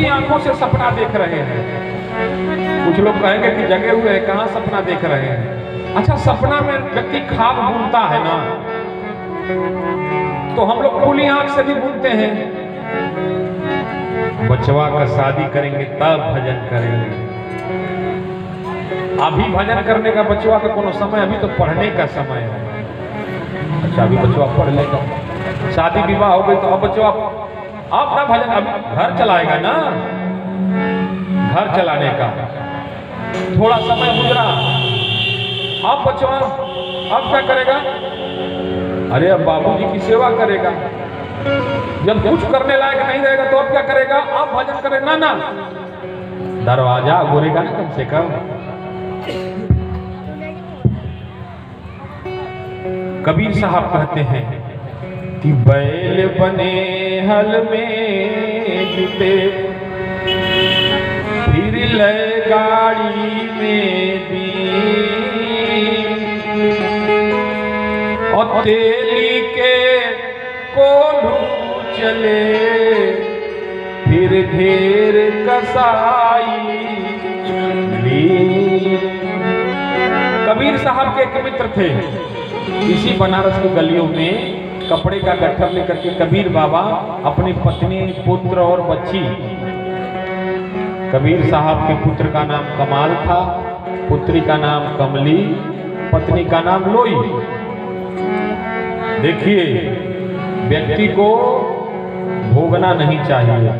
खुली आंखों से सपना देख रहे हैं। कुछ लोग कहेंगे कि जगे हुए हैं, कहाँ सपना देख रहे हैं। अच्छा, सपना में व्यक्ति ख्वाब बुनता है ना, तो हम लोग खुली आंख से भी बुनते हैं। बचवा का शादी करेंगे तब भजन करेंगे। अभी भजन करने का बचवा का कोनो समय, अभी तो पढ़ने का समय है। अच्छा, अभी बचवा पढ़ लेगा, शादी विवाह हो गई तो अब बचवा अब ना भजन, अभी घर चलाएगा ना, घर चलाने का थोड़ा समय गुजरा, अब बचवा अब क्या करेगा? अरे अब बाबूजी की सेवा करेगा। जब कुछ करने लायक नहीं रहेगा तो अब क्या करेगा? अब भजन करे ना, ना दरवाजा गोरेगा ना कम से कम। कबीर साहब कहते हैं कि बैल बने हल में जुटे, फिर ले गाड़ी में दी, और तेली के कोल्हू चले, फिर ढेर कसाई ली। कबीर साहब के एक मित्र थे, इसी बनारस की गलियों में कपड़े का गट्ठर लेकर के कबीर बाबा अपनी पत्नी, पुत्र और बच्ची, कबीर साहब के पुत्र का नाम कमाल था, पुत्री का नाम कमली, पत्नी का नाम लोई। देखिए, व्यक्ति को भोगना नहीं चाहिए।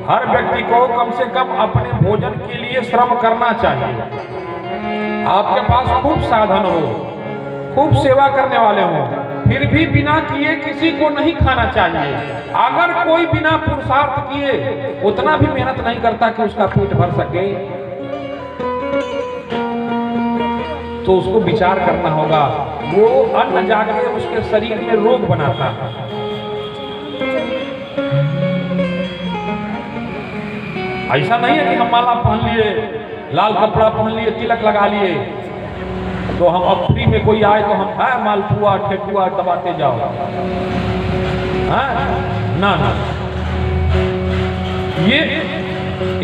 हर व्यक्ति को कम से कम अपने भोजन के लिए श्रम करना चाहिए। आपके पास खूब साधन हो, खूब सेवा करने वाले हों, फिर भी बिना किए किसी को नहीं खाना चाहिए। अगर कोई बिना पुरुषार्थ किए उतना भी मेहनत नहीं करता कि उसका पेट भर सके, तो उसको विचार करना होगा। वो अन्न जाके उसके शरीर में रोग बनाता है। ऐसा नहीं है कि हम माला पहन लिए, लाल कपड़ा पहन लिए, तिलक लगा लिए, तो हम अब फ्री में कोई आए तो हम मालपुआ ठेकुआ दबाते जाओ। ना ना, ये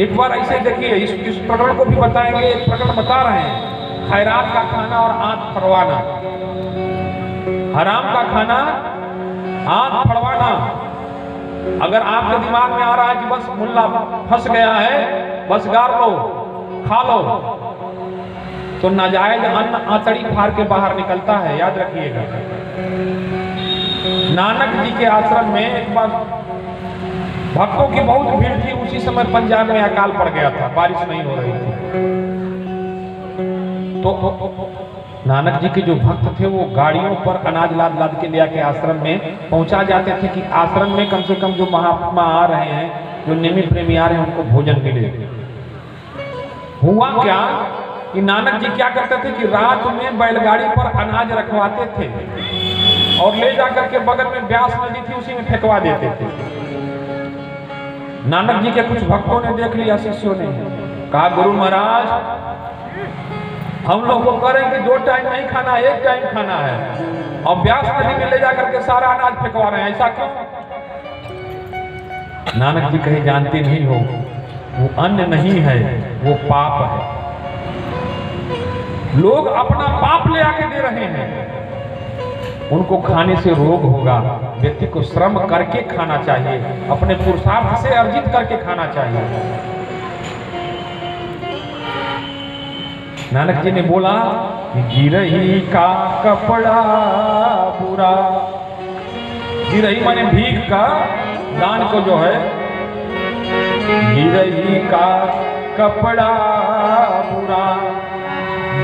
एक बार ऐसे देखिए, इस प्रकरण को भी बताएंगे। एक प्रकरण बता रहे हैं, खैरात का खाना और आंत फड़वाना, हराम का खाना, आंत फड़वाना। अगर आपके दिमाग में आ रहा है कि बस मुल्ला फंस गया है, बस गार लो, खा लो, तो नाजायज अन्न आंतड़ी फाड़ के बाहर निकलता है, याद रखिएगा। नानक जी के आश्रम में एक बार भक्तों की बहुत भीड़ थी। उसी समय पंजाब में अकाल पड़ गया था, बारिश नहीं हो रही थी। तो नानक जी के जो भक्त थे वो गाड़ियों पर अनाज लाद लाद के ले आके आश्रम में पहुंचा जाते थे कि आश्रम में कम से कम जो महात्मा आ रहे हैं, जो निमित प्रेमी आ रहे हैं, उनको भोजन मिले। हुआ क्या कि नानक जी क्या करते थे कि रात में बैलगाड़ी पर अनाज रखवाते थे और ले जाकर के बगल में व्यास नदी थी, उसी में फेंकवा देते थे। नानक जी के कुछ भक्तों ने देख लिया, शिष्यों ने कहा, गुरु महाराज, हम लोग को करें कि 2 टाइम नहीं खाना, 1 टाइम खाना है, और व्यास नदी में ले जाकर के सारा अनाज फेंकवा रहे हैं, ऐसा क्यों? नानक जी कहे, जानते नहीं हो, वो अन्न नहीं है, वो पाप है। लोग अपना पाप ले आके दे रहे हैं, उनको खाने से रोग होगा। व्यक्ति को श्रम करके खाना चाहिए, अपने पुरुषार्थ से अर्जित करके खाना चाहिए। नानक जी ने बोला कि गिरही का कपड़ा बुरा, गिरही माने भीख का, दान को जो है, गिरही का कपड़ा बुरा,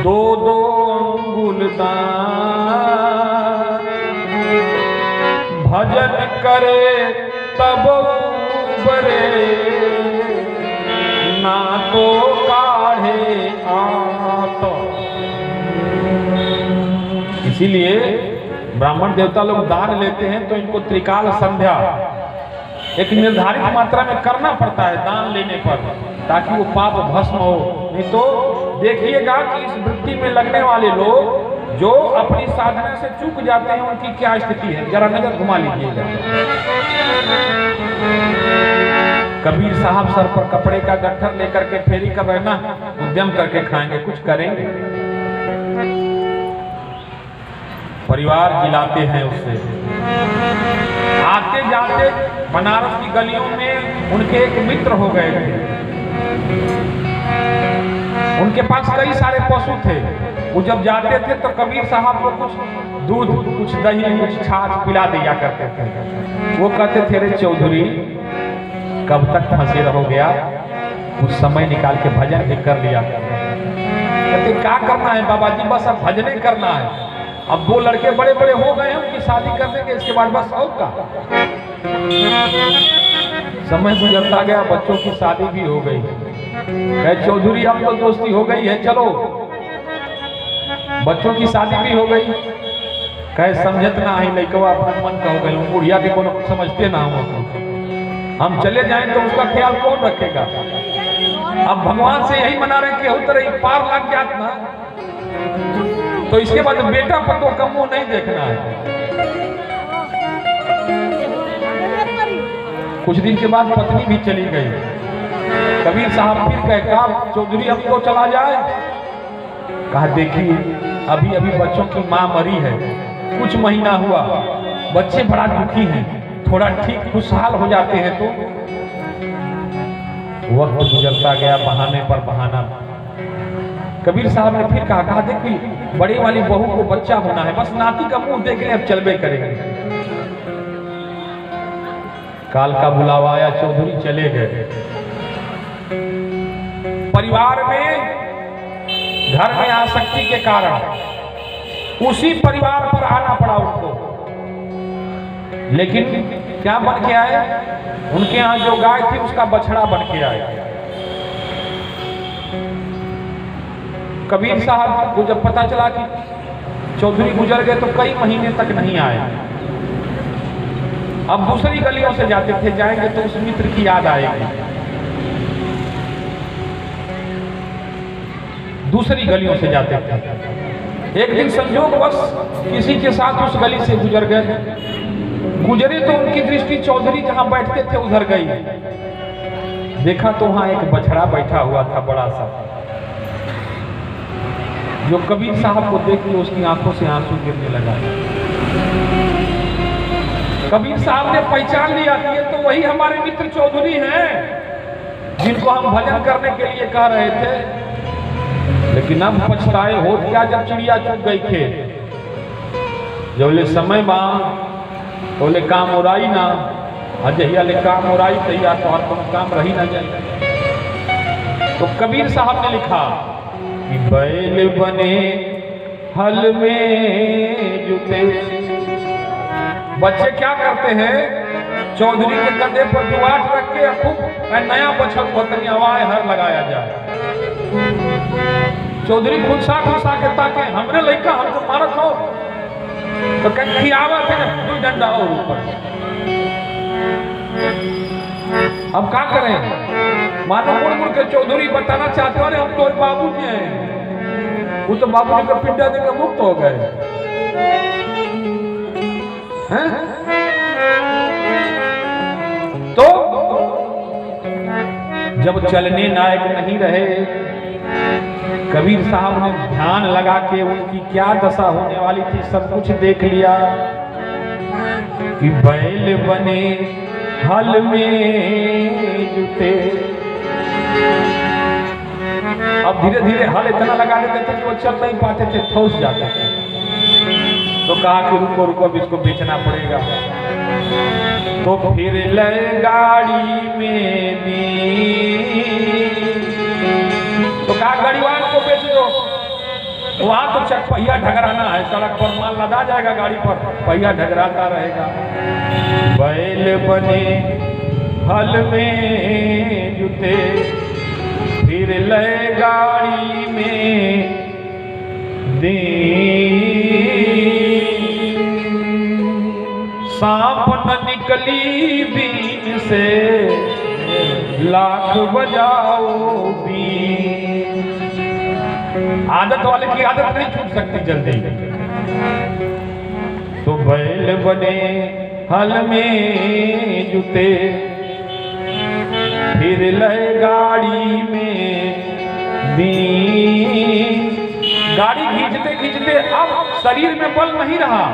2-2 अंगुल दान, भजन करे तब बरे, ना तो काढ़े आत। इसीलिए ब्राह्मण देवता लोग दान लेते हैं तो इनको त्रिकाल संध्या एक निर्धारित मात्रा में करना पड़ता है दान लेने पर, ताकि वो पाप भस्म हो। नहीं तो देखिएगा कि इस वृत्ति में लगने वाले लोग जो अपनी साधना से चूक जाते हैं, उनकी क्या स्थिति है, जरा नजर घुमा लीजिएगा। कबीर साहब सर पर कपड़े का गट्ठर लेकर के फेरी कर रहे ना, उद्यम करके खाएंगे, कुछ करेंगे। परिवार जिलाते हैं उससे। आते जाते बनारस की गलियों में उनके एक मित्र हो गए थे। उनके पास कई सारे पशु थे। वो जब जाते थे तो कबीर साहब को कुछ दूध, कुछ दही, कुछ छाछ पिला दिया करते थे। वो कहते थे, रे चौधरी कब तक फंसे रहोगे आप, कुछ समय निकाल के भजन भी कर लिया। कहते क्या करना है बाबा जी, बस अब भजन ही करना है। अब 2 लड़के बड़े बड़े हो गए हैं, उनकी शादी कर देंगे, इसके बाद बस और का। समय गुजरता गया, बच्चों की शादी भी हो गई। कहे चौधरी अब तो दोस्ती हो गई है, चलो। बच्चों की शादी भी हो गई। कहे समझत ना आई लड़कवा अपना मन का हो गए, बुढ़िया के कोनो समझते ना हम चले जाएं तो उसका ख्याल कौन रखेगा। अब भगवान से यही मना रहे कि उतर पार लग जात ना, तो इसके बाद बेटा पतो का मुंह नहीं देखना है। कुछ दिन के बाद पत्नी भी चली गई। कबीर साहब फिर कहे कहा चौधरी अब तो चला जाए। कहा देखिए अभी अभी बच्चों की माँ मरी है, कुछ महीना हुआ, बच्चे बड़ा दुखी हैं, थोड़ा ठीक खुशहाल हो जाते हैं तो। वक्त गुजरता गया, बहाने पर बहाना। कबीर साहब ने फिर कहा देखिए बड़े वाली बहू को बच्चा होना है, बस नाती का मुंह देख ले, अब चलबे करेंगे। काल का बुलावा आया, चौधरी चले गए। परिवार में, घर में आसक्ति के कारण उसी परिवार पर आना पड़ा उनको। लेकिन क्या बन के आए, उनके यहाँ जो गाय थी उसका बछड़ा बन के आए। कबीर साहब को जब पता चला कि चौधरी गुजर गए तो कई महीने तक नहीं आए। अब दूसरी गलियों से जाते थे, जाएंगे तो उस मित्र की याद आएगी। दूसरी गलियों से जाते थे। एक दिन संयोगवश किसी के साथ उस गली से गुजर गए। गुजरे तो उनकी दृष्टि चौधरी जहां बैठते थे उधर गई। देखा तो वहां एक बछड़ा बैठा हुआ था बड़ा सा, जो कबीर साहब को देख के उसकी आंखों से आंसू गिरने लगा। कबीर साहब ने पहचान लिया कि ये तो वही हमारे मित्र चौधरी हैं जिनको हम भजन करने के लिए कह रहे थे। लेकिन अब पछताए हो क्या, जब चिड़िया चुग गई खेत, जब ले समय मां तो ले काम उड़ाई ना, अजहिया ले काम उड़ाई तैयार तो हर काम रही ना जाए। तो कबीर साहब ने लिखा कि बैल बने हल में जुते। बच्चे क्या करते हैं, चौधरी के कंधे पर जुआट रख के खूब नया बछड़ पतनी हवाए हर लगाया जाए। चौधरी खुलसा के ताके हमरे लड़का हमको मारत हो तो कहीं खियावत है 2 डंडा और ऊपर। अब क्या करें, मानो मुड़ मुड़ के चौधरी बताना चाहते हो हम तो बाबू जी हैं, वो तो बाबू जी का पिंडा देकर मुक्त हो गए हैं। तो जब चलने लायक नहीं रहे, कबीर साहब ने ध्यान लगा के उनकी क्या दशा होने वाली थी सब कुछ देख लिया कि बैल बने हल में जुते। अब धीरे धीरे हल इतना लगा देते थे कि वो चल नहीं पाते थे, ठोस जाते थे। तो कहा कि रुको रुको अब इसको बेचना पड़ेगा। तो फिर ले गाड़ी में दी, तो कहा गाड़ीवान को बेच दो, वहां तो चक पहिया ढगराना है, सड़क पर माल लदा जाएगा, गाड़ी पर पहिया ढगराता रहेगा। बैल बने हल में जुते, फिर ले गाड़ी में दी। सांप न निकली बीन से लाख बजाओ बीन। आदत वाले की आदत नहीं छूट सकती जल्दी। तो बैल बने हल में जुते, फिर लय गाड़ी में बीन। गाड़ी खींचते खींचते अब शरीर में बल नहीं रहा,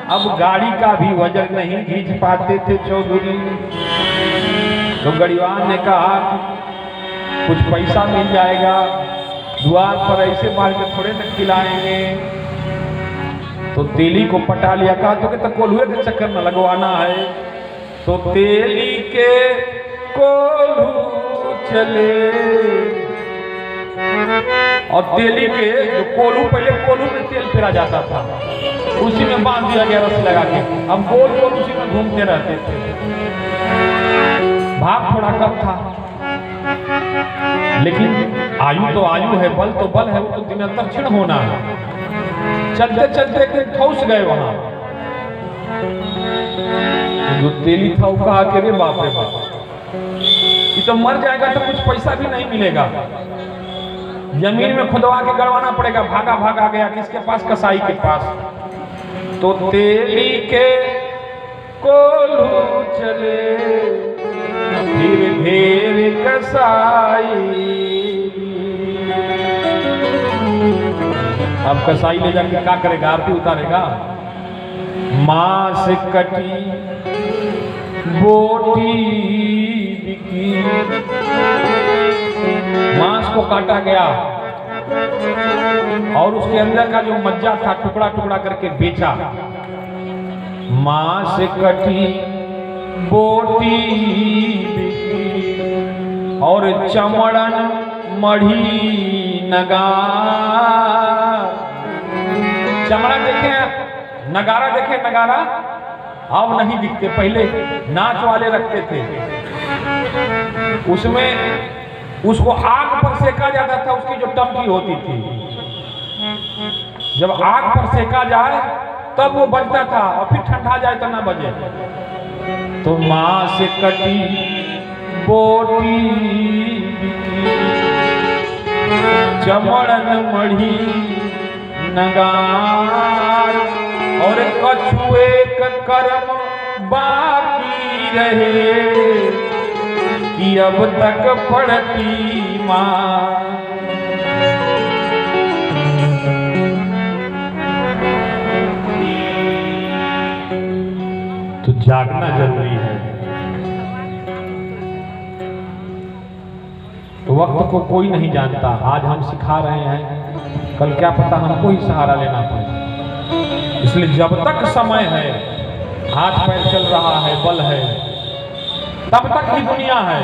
अब गाड़ी का भी वजन नहीं खींच पाते थे चौधरी। तो गड़ीवान ने कहा कुछ पैसा मिल जाएगा, द्वार पर ऐसे मार के थोड़े तक खिलाएंगे। तो तेली को पटा लिया, कहा तो कोल्हुए के चक्कर न लगवाना है। तो तेली के कोल्हू चले, और तेली के जो कोल्हू, पहले कोल्हू में तेल पेरा जाता था, उसी में बांध दिया गया रस्सी लगा के, अब गोल गोल उसी में घूमते रहते थे। भाग थोड़ा कम था, लेकिन आयु तो आयु है, बल तो बल है, वो तो दिनंतर क्षीण होना है। चलते चलते एक ठोस गए वहां, जो तेली था वो कहा कि रे बाप रे बाप, ये तो मर जाएगा तो कुछ पैसा भी नहीं मिलेगा, जमीन में खुदवा के गड़वाना पड़ेगा। भागा भागा गया किसके पास? कसाई के पास। तो तेली के कोल्हू चले, फिर ढेर कसाई। अब कसाई ले जाके क्या करेगा? आरती उतारेगा। मांस कटी बोटी बिकी, मांस को काटा गया और उसके अंदर का जो मज्जा था टुकड़ा टुकड़ा करके बेचा। मांस कटी बोटी बिकी और चमड़न मढ़ी नगार। चमड़ा देखे, नगारा देखे, नगारा अब नहीं दिखते, पहले नाच वाले रखते थे, उसमें उसको आग पर सेका जाता था, उसकी जो टंकी होती थी, जब आग पर सेका जाए तब वो बजता था, और फिर ठंडा जाए तो ना बजे। तो मांस कटी बोटी चमड़न मढ़ी नगार, और कछुए का कर्म बाकी रहे कि अब तक पड़ती मां। तो जागना जरूरी है। तो वक्त को कोई नहीं जानता, आज हम सिखा रहे हैं, कल क्या पता हमको ही सहारा लेना पड़े। इसलिए जब तक समय है, हाथ पैर चल रहा है, बल है, तब तक ही दुनिया है।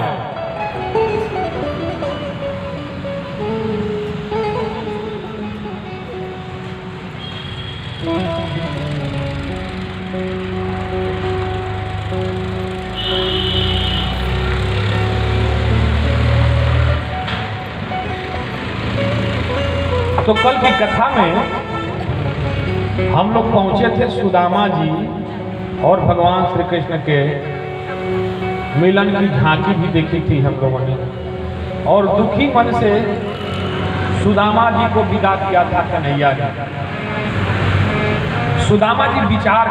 तो कल की कथा में हम लोग पहुंचे थे सुदामा जी और भगवान श्री कृष्ण के मिलन की झांकी भी देखी थी हम लोगों ने, और दुखी मन से सुदामा जी को विदा किया था कन्हैया जी। सुदामा जी विचार